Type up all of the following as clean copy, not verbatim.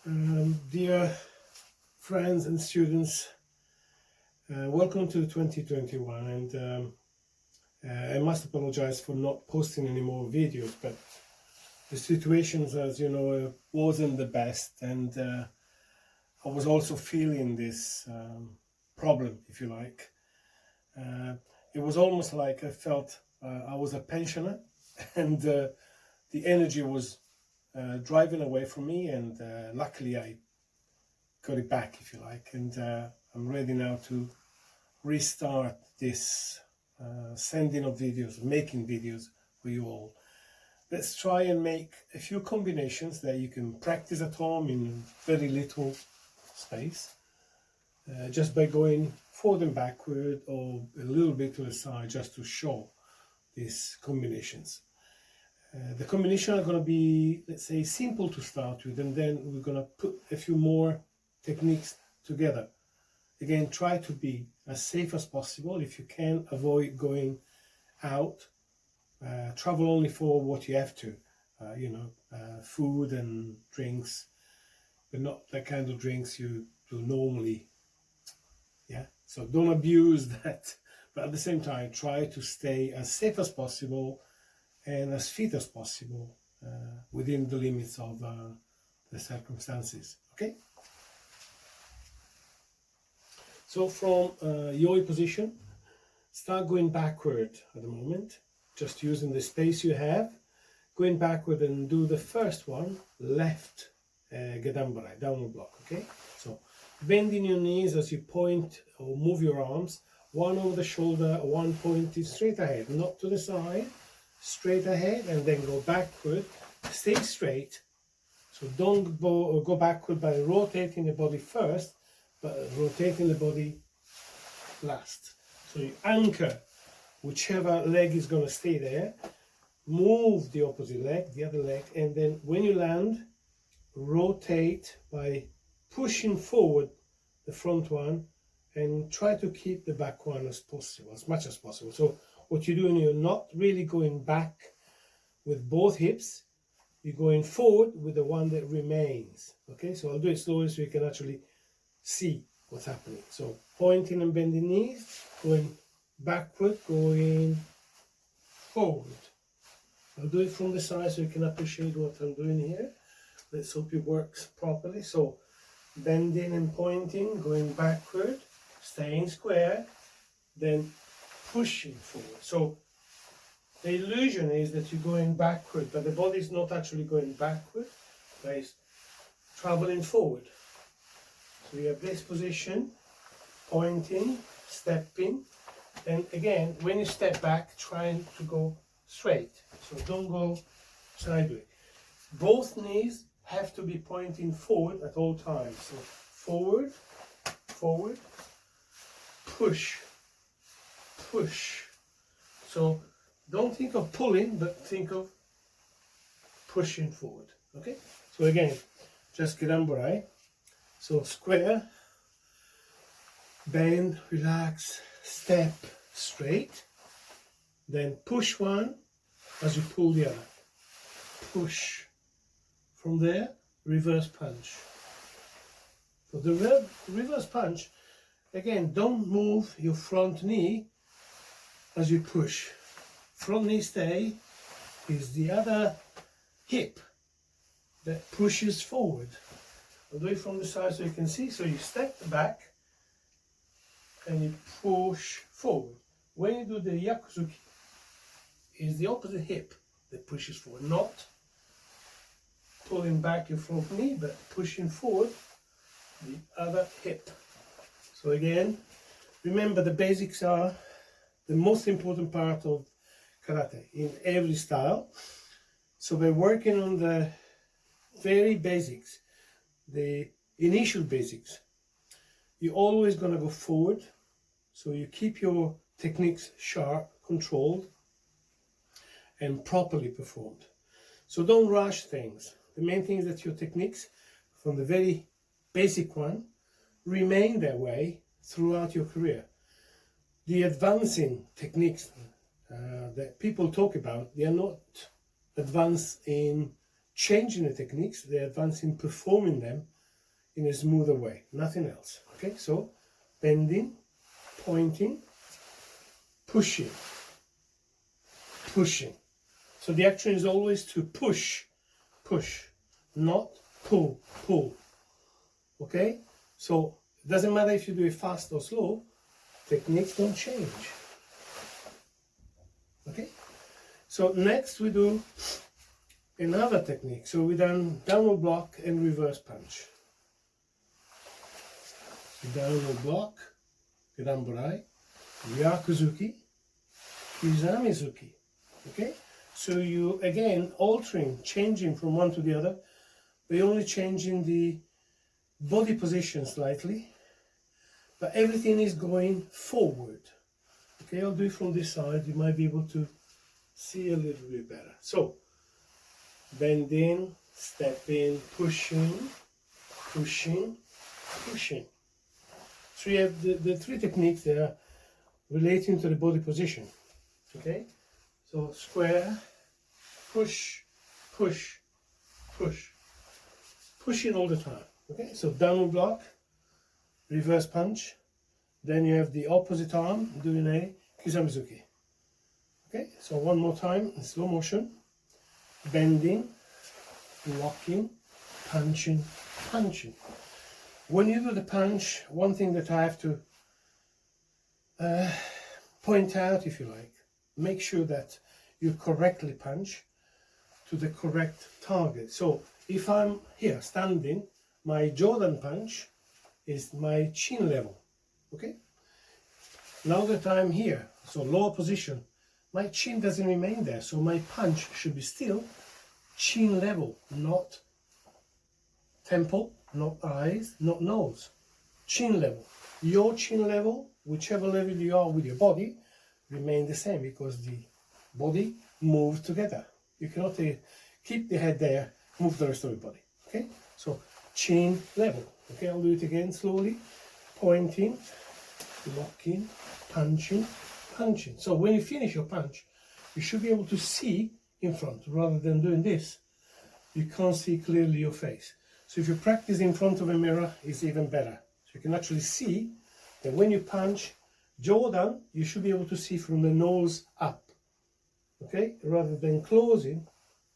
Dear friends and students, welcome to 2021, and I must apologize for not posting any more videos, but the situations, as you know, wasn't the best, and I was also feeling this problem, if you like. It was almost like I felt I was a pensioner and the energy was driving away from me, and luckily I got it back, if you like, and I'm ready now to restart this sending of videos, making videos for you all. Let's try and make a few combinations that you can practice at home in very little space, just by going forward and backward or a little bit to the side, just to show these combinations. The combination are going to be, let's say, simple to start with, and then we're going to put a few more techniques together. Again, try to be as safe as possible. If you can, avoid going out. Travel only for what you have to, food and drinks, but not the kind of drinks you do normally. Yeah, so don't abuse that, but at the same time, try to stay as safe as possible and as fit as possible within the limits of the circumstances. Okay. So from yoi position, start going backward at the moment, just using the space you have, going backward, and do the first one, left gedambarai, downward block, okay? So bending your knees as you point or move your arms, one over the shoulder, one pointed straight ahead, not to the side, straight ahead, and then go backward, stay straight. So don't go backward by rotating the body first, but rotating the body last. So you anchor whichever leg is going to stay there, move the opposite leg, the other leg, and then when you land, rotate by pushing forward the front one and try to keep the back one as possible, as much as possible. So what you're doing, you're not really going back with both hips, you're going forward with the one that remains. Okay, so I'll do it slowly so you can actually see what's happening. So pointing and bending knees, going backward, going forward. I'll do it from the side so you can appreciate what I'm doing here. Let's hope it works properly. So bending and pointing, going backward, staying square, then pushing forward. So the illusion is that you're going backward, but the body is not actually going backward, but it's traveling forward. So you have this position, pointing, stepping, and again, when you step back, trying to go straight. So don't go sideways. Both knees have to be pointing forward at all times. So forward, forward, push, push. So don't think of pulling, but think of pushing forward. Okay? So again, just gedambarai. So square, bend, relax, step straight, then push one as you pull the other. Push. From there, reverse punch. For the reverse punch, again, don't move your front knee as you push. Front knee stay is the other hip that pushes forward. I'll do it from the side so you can see. So you step back and you push forward. When you do the yakuzuki, it's the opposite hip that pushes forward, not pulling back your front knee, but pushing forward the other hip. So again, remember the basics are the most important part of karate in every style. So we're working on the very basics, the initial basics. You're always going to go forward, so you keep your techniques sharp, controlled, and properly performed. So don't rush things. The main thing is that your techniques, from the very basic one, remain that way throughout your career. The advancing techniques that people talk about, they are not advanced in changing the techniques, they advance in performing them in a smoother way, nothing else. Okay, so bending, pointing, pushing, pushing. So the action is always to push, push, not pull, pull. Okay, so it doesn't matter if you do it fast or slow, techniques don't change. Okay, so next we do another technique. So we done downward block and reverse punch. Downward block, Gedanborai, Yakuzuki, Kizamizuki. Okay, so you again altering, changing from one to the other, but only changing the body position slightly, but everything is going forward. Okay, I'll do it from this side, you might be able to see a little bit better. So, bending, stepping, pushing, pushing, pushing. So you have the three techniques there relating to the body position. Okay, so square, push, push, push, pushing all the time. Okay, so downward block, reverse punch, then you have the opposite arm doing a Kizamizuki. Okay, so one more time in slow motion, bending, blocking, punching, punching. When you do the punch, one thing that I have to point out, if you like, make sure that you correctly punch to the correct target. So if I'm here standing, my Jordan punch is my chin level. Okay, now that I'm here, so lower position, my chin doesn't remain there, so my punch should be still chin level, not temple, not eyes, not nose, chin level. Your chin level, whichever level you are with your body, remain the same because the body moves together. You cannot keep the head there, move the rest of the body. Okay, so chin level. Okay, I'll do it again slowly, pointing, blocking, punching, punching. So when you finish your punch, you should be able to see in front rather than doing this. You can't see clearly your face. So if you practice in front of a mirror, it's even better. So you can actually see that when you punch Jordan, you should be able to see from the nose up. Okay, rather than closing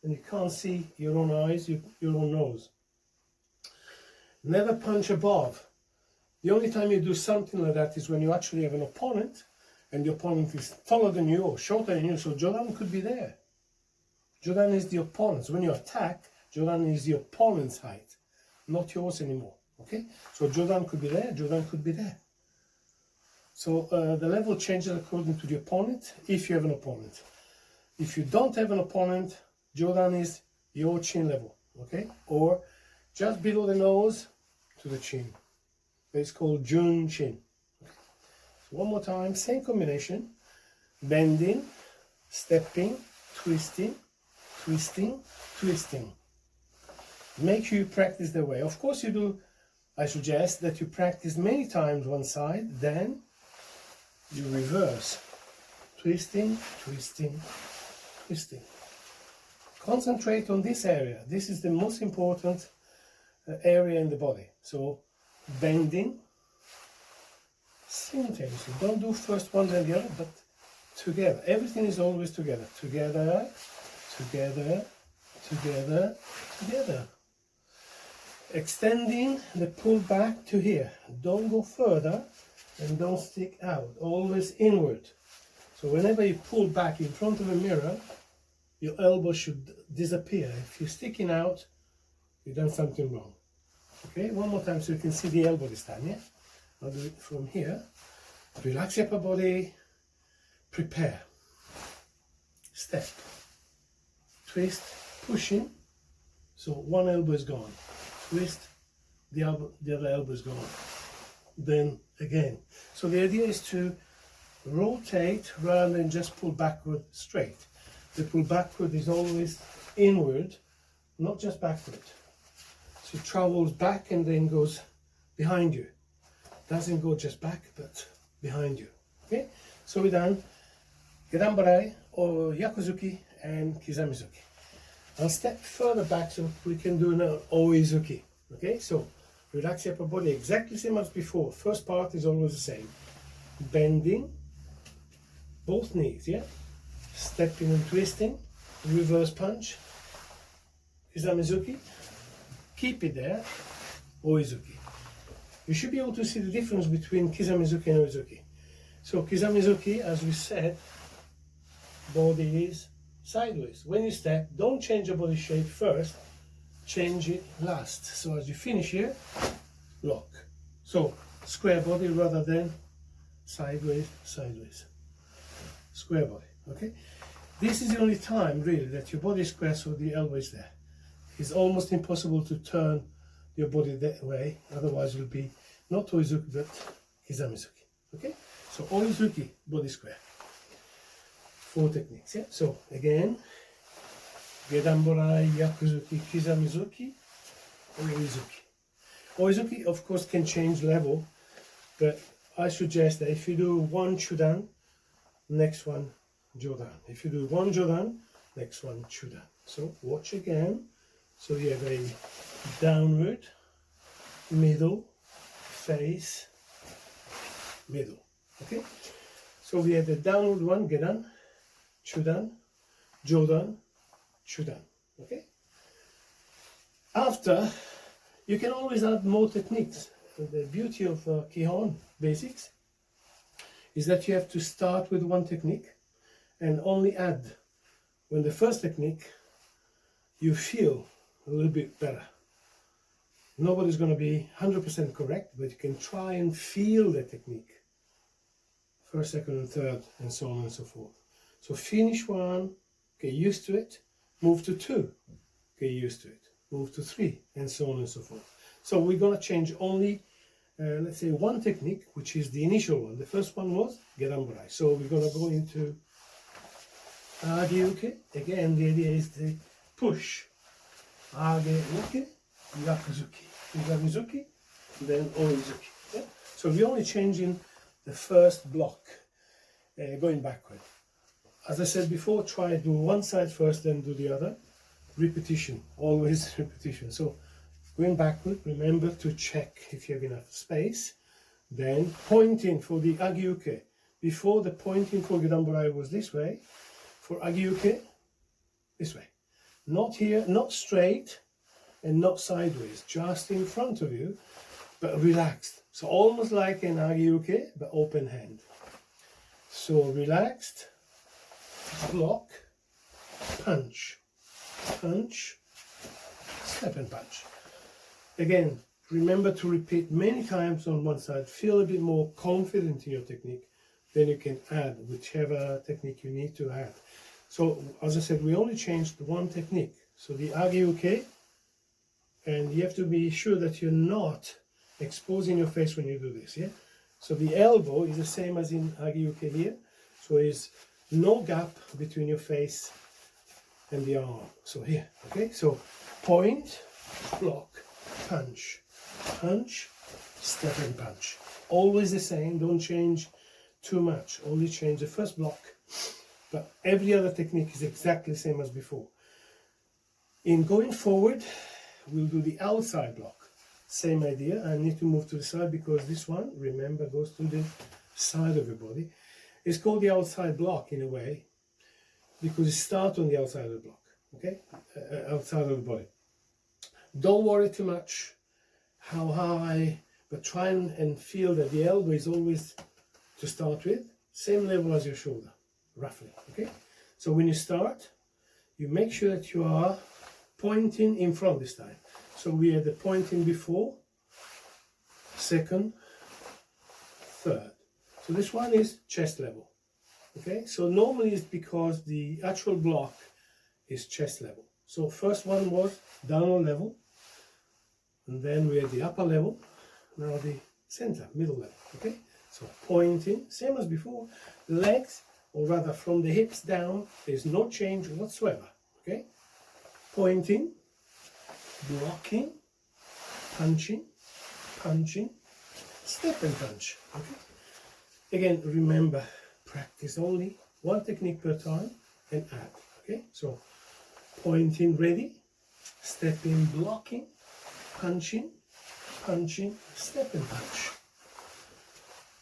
and you can't see your own eyes, your own nose. Never punch above. The only time you do something like that is when you actually have an opponent and the opponent is taller than you or shorter than you, so Jordan could be there. Jordan is the opponent. So when you attack, Jordan is the opponent's height, not yours anymore. Okay, so Jordan could be there, Jordan could be there. So the level changes according to the opponent, if you have an opponent. If you don't have an opponent, Jordan is your chin level, okay? Or just below the nose to the chin. It's called Jun Chin. So one more time, same combination. Bending, stepping, twisting, twisting, twisting. Make sure you practice the way. Of course you do, I suggest that you practice many times one side, then you reverse. Twisting, twisting, twisting. Concentrate on this area. This is the most important area in the body. So bending simultaneously. Don't do first one then the other, but together. Everything is always together. Together, together, together, together. Extending the pull back to here. Don't go further and don't stick out. Always inward. So whenever you pull back in front of a mirror, your elbow should disappear. If you're sticking out, you've done something wrong. Okay, one more time so you can see the elbow this time, yeah? I'll do it from here. Relax your upper body. Prepare. Step. Twist. Pushing. So one elbow is gone. Twist. The other elbow is gone. Then again. So the idea is to rotate rather than just pull backward straight. The pull backward is always inward, not just backward. So it travels back and then goes behind you. Doesn't go just back, but behind you. Okay? So we're done Gedanborai or Yakuzuki and Kizamizuki. I'll step further back so we can do now Oizuki. Okay? So Relax your upper body exactly same as before. First part is always the same. Bending both knees, yeah? Stepping and twisting, reverse punch, Kizamizuki, keep it there, Oizuki. You should be able to see the difference between Kizamizuki and Oizuki. So Kizamizuki, as we said, body is sideways. When you step, don't change your body shape first, change it last. So as you finish here, lock. So square body rather than sideways, sideways. Square body, okay? This is the only time really that your body is square so the elbow is there. It's almost impossible to turn your body that way, otherwise it will be not Oizuki but Kizamizuki, okay? So Oizuki, body square. 4 techniques, yeah? So again, Gedanborai, Yakuzuki, Kizamizuki, Oizuki. Oizuki of course can change level, but I suggest that if you do one Chudan, next one Jodan. If you do one Jodan, next one Chudan. So watch again. So you have a downward, middle, face, middle. Okay? So we have the downward one, Gedan, Chudan, Jodan, Chudan. Okay? After, you can always add more techniques. The beauty of Kihon basics is that you have to start with one technique and only add when the first technique you feel a little bit better. Nobody's going to be 100% correct, but you can try and feel the technique. First, second and third, and so on and so forth. So finish one, get used to it, move to 2, get used to it, move to 3, and so on and so forth. So we're going to change only, let's say, one technique, which is the initial one. The first one was Gedanborai. So we're going to go into Age-uke. Again, the idea is to push. Age-uke, Yakuzuki, Kizamizuki, then Oizuki. Yeah? So we're only changing the first block, going backward. As I said before, try do one side first, then do the other. Repetition, always repetition. So going backward, remember to check if you have enough space. Then pointing for the Age-uke. Before, the pointing for Gedanborai was this way. For Age-uke, this way. Not here, not straight, and not sideways. Just in front of you, but relaxed. So almost like an Age-uke, but open hand. So relaxed, block, punch, punch, step and punch. Again, remember to repeat many times on one side. Feel a bit more confident in your technique. Then you can add whichever technique you need to add. So, as I said, we only changed one technique. So the Age-uke, and you have to be sure that you're not exposing your face when you do this, yeah? So the elbow is the same as in Age-uke here. So it's no gap between your face and the arm. So here, okay? So point, block, punch, punch, step and punch. Always the same, don't change too much. Only change the first block. But every other technique is exactly the same as before. In going forward, we'll do the outside block. Same idea. I need to move to the side because this one, remember, goes to the side of your body. It's called the outside block in a way because it starts on the outside of the block, okay? Outside of the body. Don't worry too much how high, but try and feel that the elbow is always, to start with, same level as your shoulder, roughly, okay? So when you start, you make sure that you are pointing in front this time. So we had the pointing before, second, third. So this one is chest level, okay? So normally it's because the actual block is chest level. So first one was downward level, and then we had the upper level, now the center, middle level, okay? So pointing, same as before, legs, or rather from the hips down, there's no change whatsoever, okay? Pointing, blocking, punching, punching, step and punch, okay? Again, remember, practice only one technique per time and add, okay? So pointing ready, stepping, blocking, punching, punching, step and punch.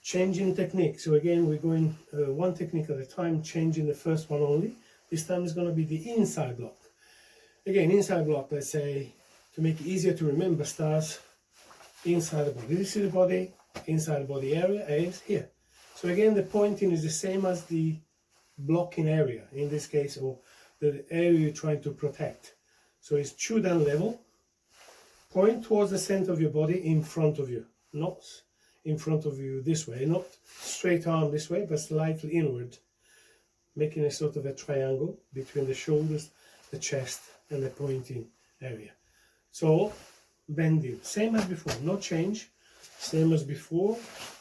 Changing technique. So again, we're going one technique at a time, changing the first one only. This time is going to be the inside block. Again, inside block, let's say, to make it easier to remember, starts inside the body. This is the body, inside the body area is here. So again, the pointing is the same as the blocking area, in this case, or the area you're trying to protect. So it's chew down level, point towards the center of your body in front of you, not in front of you this way, not straight arm this way, but slightly inward, making a sort of a triangle between the shoulders, the chest, and the pointing area. So bending, same as before, no change, same as before,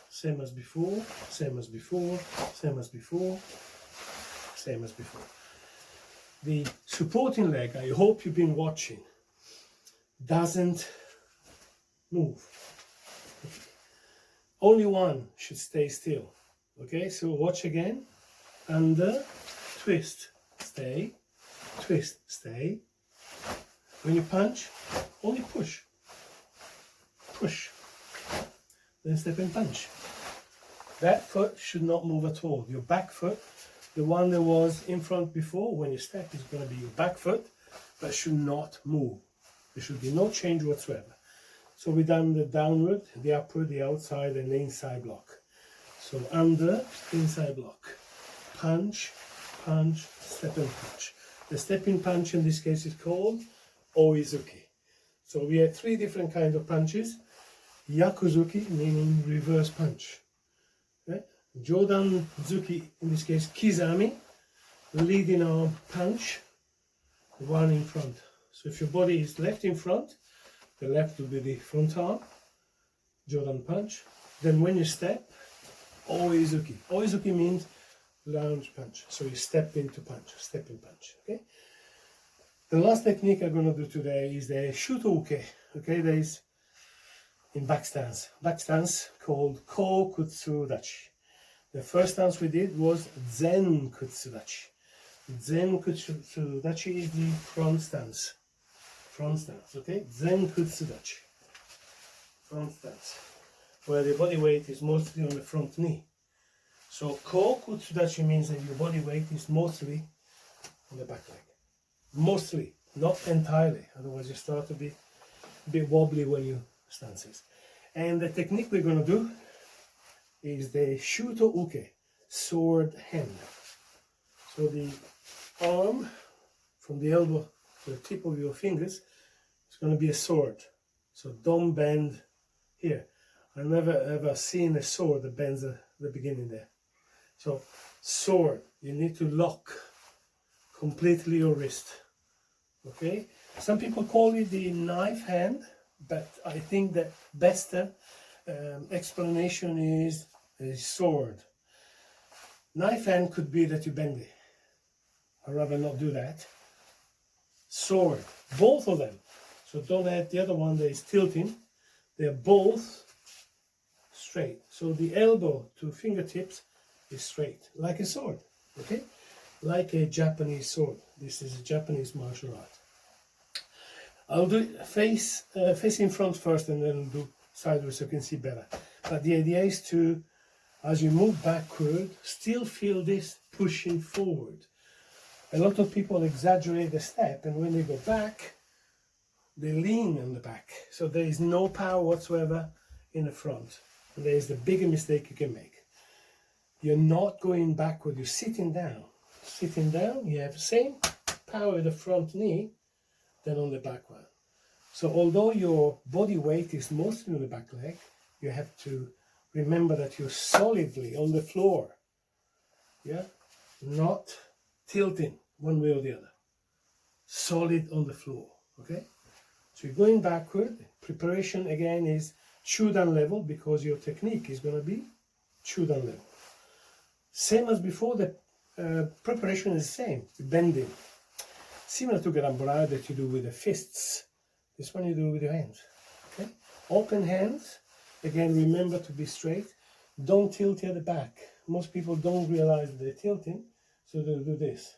same as before, same as before, same as before, same as before. The supporting leg, I hope you've been watching, doesn't move. Only one should stay still. Okay, so watch again. Under, twist, stay, twist, stay. When you punch, only push, push, then step and punch. That foot should not move at all. Your back foot, the one that was in front before, when you step, is going to be your back foot, but should not move. There should be no change whatsoever. So we've done the downward, the upward, the outside, and the inside block. So under, inside block, punch, punch, step and punch. The stepping punch in this case is called Oizuki. So we have three different kinds of punches. Yakuzuki, meaning reverse punch. Right? Jodan Zuki, in this case Kizami, leading arm punch, one in front. So if your body is left in front, the left will be the front arm, Jodan punch. Then when you step, Oizuki. Oizuki means lounge punch. So you step into punch, step in punch. Okay. The last technique I'm going to do today is the Shotokan. Okay, there is in back stance. Back stance called Ko Kutsudachi. The first stance we did was Zen Kutsudachi. Zen Kutsudachi is the front stance. Front stance, okay? Zen Kutsudachi. Front stance. Where the body weight is mostly on the front knee. So Ko Kutsudachi means that your body weight is mostly on the back leg. Mostly, not entirely. Otherwise you start to be a bit wobbly when you stances. And the technique we're going to do is the Shotokan, sword hand. So the arm from the elbow to the tip of your fingers is going to be a sword. So don't bend here. I've never ever seen a sword that bends at the beginning there. So sword, you need to lock completely your wrist. Okay? Some people call it the knife hand, but I think the best explanation is a sword. Knife hand could be that you bend it. I'd rather not do that. Sword, both of them. So don't add the other one that is tilting. They're both straight. So the elbow to fingertips is straight, like a sword. Okay? Like a Japanese sword. This is a Japanese martial art. I'll do it facing front first and then do sideways so you can see better. But the idea is to, as you move backward, still feel this pushing forward. A lot of people exaggerate the step, and when they go back, they lean on the back. So there is no power whatsoever in the front. And there is the bigger mistake you can make. You're not going backward, you're sitting down. Sitting down, you have the same power in the front knee than on the back one. So although your body weight is mostly on the back leg, you have to remember that you're solidly on the floor. Yeah? Not tilting one way or the other. Solid on the floor. Okay? So you're going backward. Preparation again is Chudan level, because your technique is going to be Chudan level. Same as before, the preparation is the same, bending. Similar to Garambara that you do with the fists. This one you do with your hands. Okay? Open hands. Again, remember to be straight. Don't tilt at the back. Most people don't realize they're tilting, so they'll do this.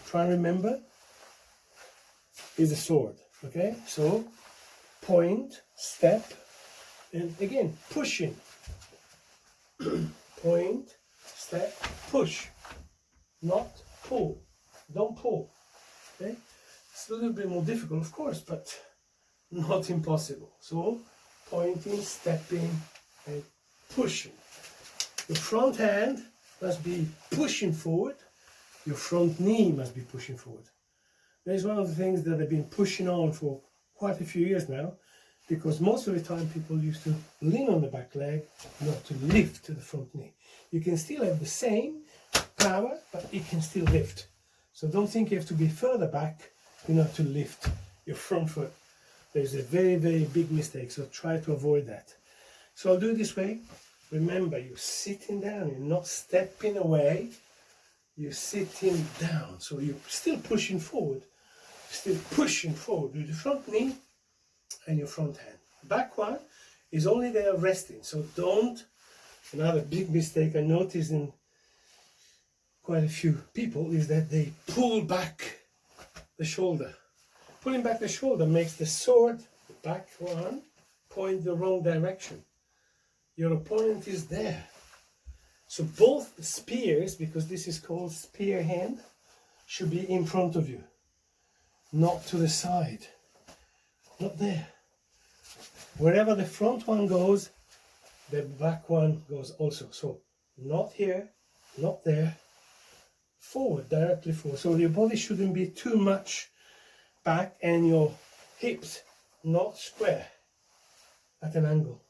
Try and remember, is a sword. Okay? So, point, step, And again, pushing. Point, step, push. Not pull. Don't pull. Okay? It's a little bit more difficult, of course, but not impossible. So, pointing, stepping, and pushing. Your front hand must be pushing forward. Your front knee must be pushing forward. That is one of the things that I've been pushing on for quite a few years now, because most of the time people used to lean on the back leg, not to lift to the front knee. You can still have the same power, but it can still lift. So don't think you have to be further back in order to lift your front foot. There's a very, very big mistake, so try to avoid that. So I'll do it this way. Remember, you're sitting down, you're not stepping away, you're sitting down. So you're still pushing forward with the front knee and your front hand. Back one is only there resting, so don't. Another big mistake I noticed in quite a few people is that they pull back the shoulder. Pulling back the shoulder makes the sword, the back one, point the wrong direction. Your opponent is there. So both spears, because this is called spear hand, should be in front of you, not to the side, not there. Wherever the front one goes, the back one goes also. So not here, not there, forward, directly forward. So your body shouldn't be too much back and your hips not square at an angle,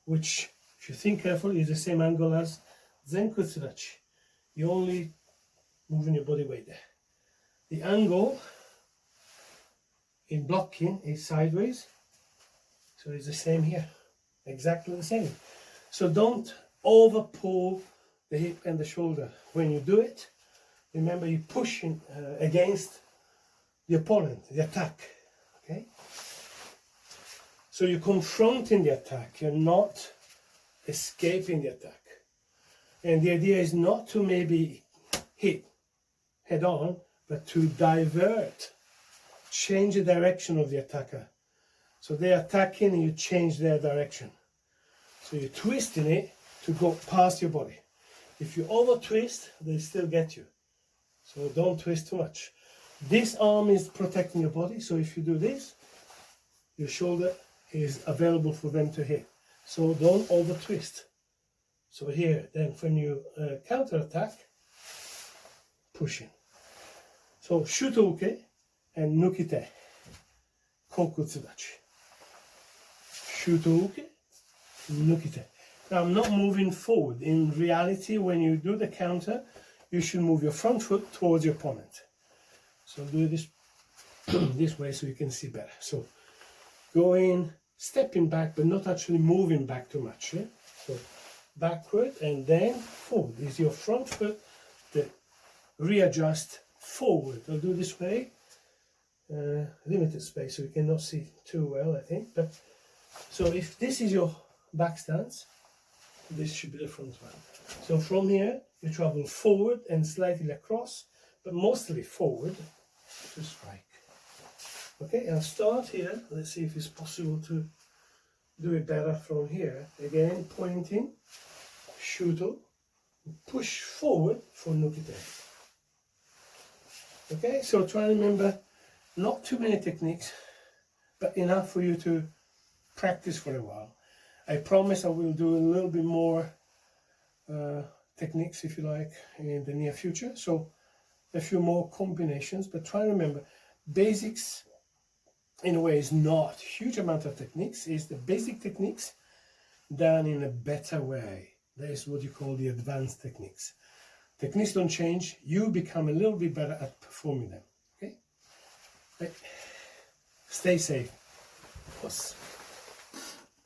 which, if you think carefully, is the same angle as Zenkutsudachi. You're only moving your body weight there. The angle in blocking is sideways, so it's the same here, exactly the same. So don't over pull the hip and the shoulder. When you do it, remember you're pushing against the opponent, the attack, okay? So you're confronting the attack, you're not escaping the attack. And the idea is not to maybe hit head on, but to divert, change the direction of the attacker. So they're attacking and you change their direction. So you're twisting it to go past your body. If you over twist, they still get you. So don't twist too much. This arm is protecting your body, so if you do this, your shoulder is available for them to hit. So don't over twist. So here, then when you counter attack, pushing. So Shutouke and Nukite, Kokutsudachi. Shutouke, Nukite. Now I'm not moving forward. In reality, when you do the counter, you should move your front foot towards your opponent. So do this this way so you can see better. So going, stepping back, but not actually moving back too much. Yeah? So backward and then forward. Is your front foot that readjust forward. I'll do this way. Limited space, so you cannot see too well, I think. But so if this is your back stance, this should be the front one. So from here, you travel forward and slightly across, but mostly forward to strike. Okay, I'll start here. Let's see if it's possible to do it better from here. Again, pointing, shuto, push forward for nukite. Okay, so try and remember, not too many techniques, but enough for you to practice for a while. I promise I will do a little bit more techniques, if you like, in the near future. So a few more combinations, but try and remember, basics in a way is not a huge amount of techniques, it's the basic techniques done in a better way. That is what you call the advanced techniques. Techniques don't change, you become a little bit better at performing them. Okay? Stay safe. Of course.